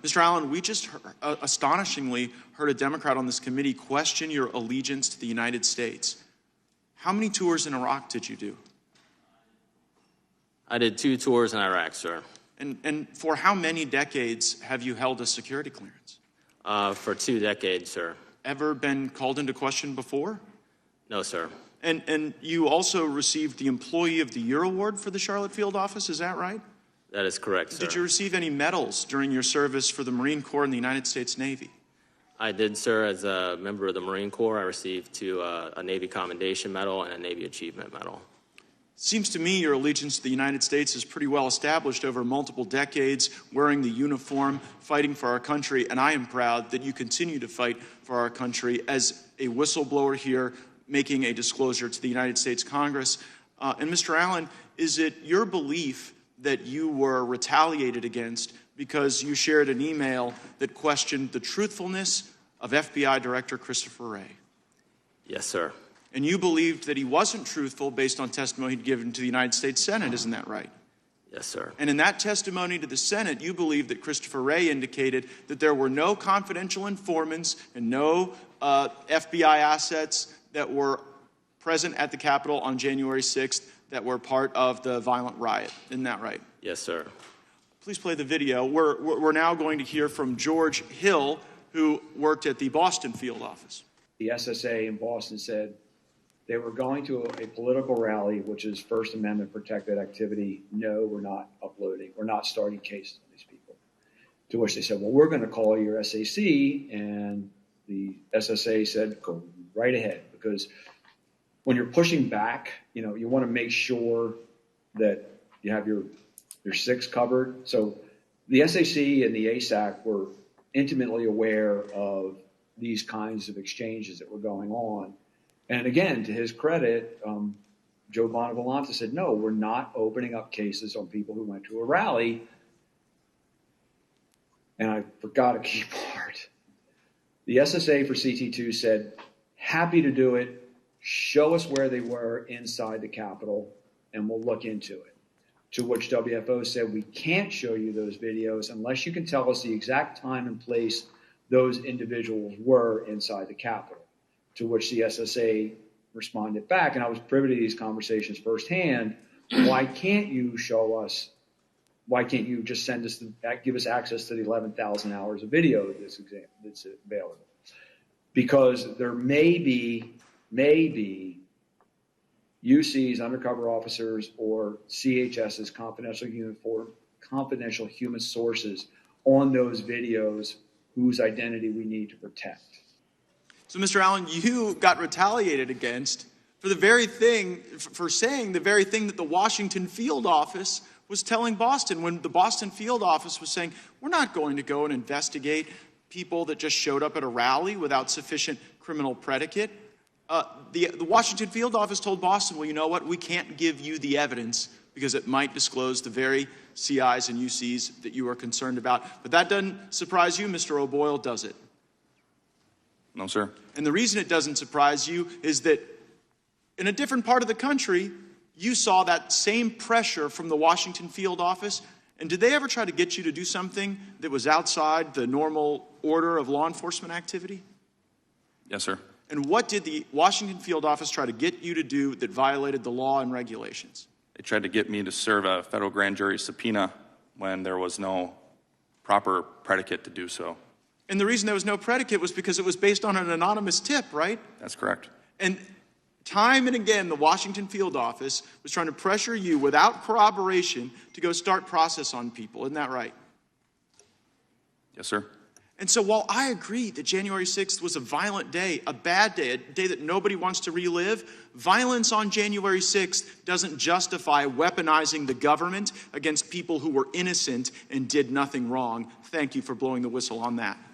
Mr. Allen, we just astonishingly heard a Democrat on this committee question your allegiance to the United States. How many tours in Iraq did you do? I did 2 tours in Iraq, sir. And for how many decades have you held a security clearance? For 2 decades, sir. Ever been called into question before? No, sir. And you also received the Employee of the Year Award for the Charlotte Field Office, is that right? That is correct, sir. Did you receive any medals during your service for the Marine Corps and the United States Navy? I did, sir. As a member of the Marine Corps, I received 2, a Navy Commendation Medal and a Navy Achievement Medal. Seems to me your allegiance to the United States is pretty well established over multiple decades, wearing the uniform, fighting for our country, and I am proud that you continue to fight for our country as a whistleblower here, making a disclosure to the United States Congress. And Mr. Allen, is it your belief that you were retaliated against because you shared an email that questioned the truthfulness of FBI Director Christopher Wray? Yes, sir. And you believed that he wasn't truthful based on testimony he'd given to the United States Senate, isn't that right? Yes, sir. And in that testimony to the Senate, you believe that Christopher Wray indicated that there were no confidential informants and no FBI assets that were present at the Capitol on January 6th that were part of the violent riot. Isn't that right? Yes, sir. Please play the video. We're now going to hear from George Hill, who worked at the Boston field office. The SSA in Boston said they were going to a political rally, which is First Amendment protected activity. No, we're not uploading. We're not starting cases on these people. To which they said, well, we're going to call your SAC. And the SSA said, go right ahead, because when you're pushing back, you want to make sure that you have your 6 covered. So the SAC and the ASAC were intimately aware of these kinds of exchanges that were going on. And again, to his credit, Joe Bonavolonta said, no, we're not opening up cases on people who went to a rally. And I forgot a key part. The SSA for CT2 said, happy to do it. Show us where they were inside the Capitol, and we'll look into it. To which WFO said, we can't show you those videos unless you can tell us the exact time and place those individuals were inside the Capitol. To which the SSA responded back, and I was privy to these conversations firsthand. Why can't you show us? Why can't you just send us, give us access to the 11,000 hours of video that's available? Because there may be UC's undercover officers or CHS's confidential human sources on those videos whose identity we need to protect. So, Mr. Allen, you got retaliated against for saying the very thing that the Washington field office was telling Boston, when the Boston field office was saying, we're not going to go and investigate people that just showed up at a rally without sufficient criminal predicate. The Washington field office told Boston, well, you know what? We can't give you the evidence because it might disclose the very CIs and UCs that you are concerned about. But that doesn't surprise you, Mr. O'Boyle, does it? No, sir. And the reason it doesn't surprise you is that in a different part of the country, you saw that same pressure from the Washington field office. And did they ever try to get you to do something that was outside the normal order of law enforcement activity? Yes, sir. And what did the Washington field office try to get you to do that violated the law and regulations? They tried to get me to serve a federal grand jury subpoena when there was no proper predicate to do so. And the reason there was no predicate was because it was based on an anonymous tip, right? That's correct. And time and again, the Washington field office was trying to pressure you without corroboration to go start process on people. Isn't that right? Yes, sir. And so while I agree that January 6th was a violent day, a bad day, a day that nobody wants to relive, violence on January 6th doesn't justify weaponizing the government against people who were innocent and did nothing wrong. Thank you for blowing the whistle on that.